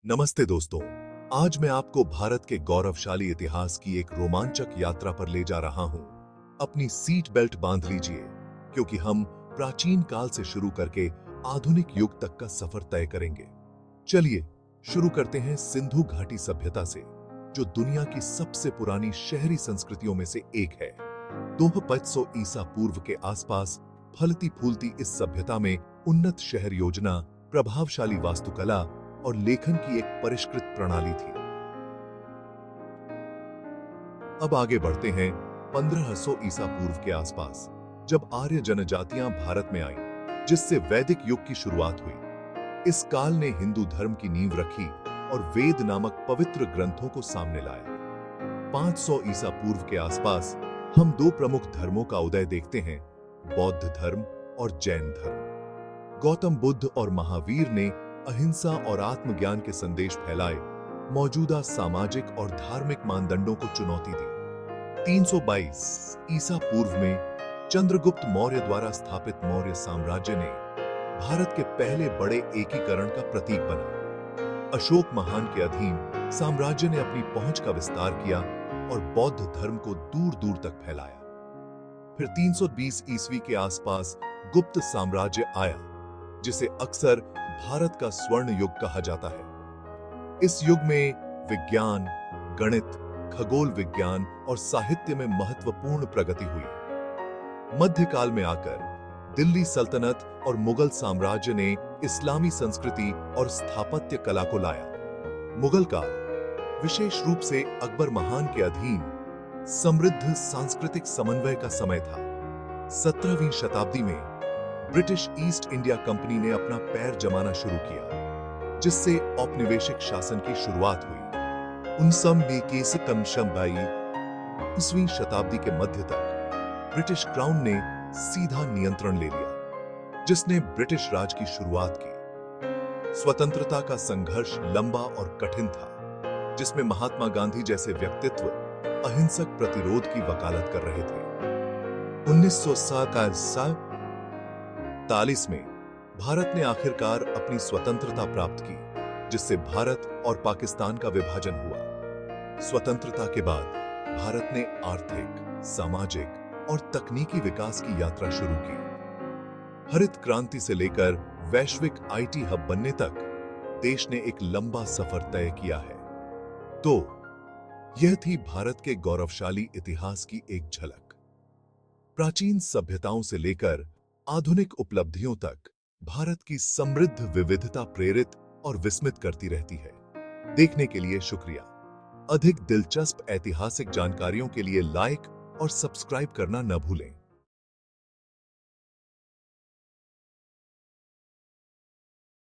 नमस्ते दोस्तों। आज मैं आपको भारत के गौरवशाली इतिहास की एक रोमांचक यात्रा पर ले जा रहा हूं। अपनी सीट बेल्ट बांध लीजिए, क्योंकि हम प्राचीन काल से शुरू करके आधुनिक युग तक का सफर तय करेंगे। चलिए शुरू करते हैं सिंधु घाटी सभ्यता से, जो दुनिया की सबसे पुरानी शहरी संस्कृतियों में से एक है। 2500 ईसा पूर्व के आसपास फलती फूलती इस सभ्यता में उन्नत शहर योजना, प्रभावशाली वास्तुकला और लेखन की एक परिष्कृत प्रणाली थी। अब आगे बढ़ते हैं 1500 ईसा पूर्व के आसपास, जब आर्य जनजातियां भारत में आईं, जिससे वैदिक युग की शुरुआत हुई। इस काल ने हिंदू धर्म की नींव रखी और वेद नामक पवित्र ग्रंथों को सामने लाया। 500 ईसा पूर्व के आसपास हम दो प्रमुख धर्मों का उदय देखते हैं, बौद्ध धर्म और जैन धर्म। गौतम बुद्ध और महावीर ने अहिंसा और आत्मज्ञान के संदेश फैलाए, मौजूदा सामाजिक और धार्मिक मानदंडों को चुनौती दी। 322 ईसा पूर्व में चंद्रगुप्त मौर्य द्वारा स्थापित मौर्य साम्राज्य ने भारत के पहले बड़े एकीकरण का प्रतीक बना। अशोक महान के अधीन साम्राज्य ने अपनी पहुंच का विस्तार किया और बौद्ध धर्म को दूर दूर तक फैलाया। फिर 320 ईस्वी के आसपास गुप्त साम्राज्य आया, जिसे अक्सर भारत का स्वर्ण युग कहा जाता है। इस युग में विज्ञान, गणित, खगोल विज्ञान और साहित्य में महत्वपूर्ण प्रगति हुई। मध्यकाल में आकर दिल्ली सल्तनत और मुगल साम्राज्य ने इस्लामी संस्कृति और स्थापत्य कला को लाया। मुगल काल, विशेष रूप से अकबर महान के अधीन, समृद्ध सांस्कृतिक समन्वय का समय था। 17वीं शताब्दी में ब्रिटिश ईस्ट इंडिया कंपनी ने अपना पैर जमाना शुरू किया, जिससे औपनिवेशिक शासन की शुरुआत हुई। 19वीं शताब्दी के मध्य तक ब्रिटिश क्राउन ने सीधा नियंत्रण ले लिया, जिसने ब्रिटिश राज की शुरुआत की। स्वतंत्रता का संघर्ष लंबा और कठिन था, जिसमें महात्मा गांधी जैसे व्यक्तित्व अहिंसक प्रतिरोध की वकालत कर रहे थे। 1947 में भारत ने आखिरकार अपनी स्वतंत्रता प्राप्त की, जिससे भारत और पाकिस्तान का विभाजन हुआ। स्वतंत्रता के बाद भारत ने आर्थिक, सामाजिक और तकनीकी विकास की यात्रा शुरू की। हरित क्रांति से लेकर वैश्विक आईटी हब बनने तक देश ने एक लंबा सफर तय किया है। तो यह थी भारत के गौरवशाली इतिहास की एक झलक। प्राचीन सभ्यताओं से लेकर आधुनिक उपलब्धियों तक भारत की समृद्ध विविधता प्रेरित और विस्मित करती रहती है। देखने के लिए शुक्रिया। अधिक दिलचस्प ऐतिहासिक जानकारियों के लिए लाइक और सब्सक्राइब करना न भूलें।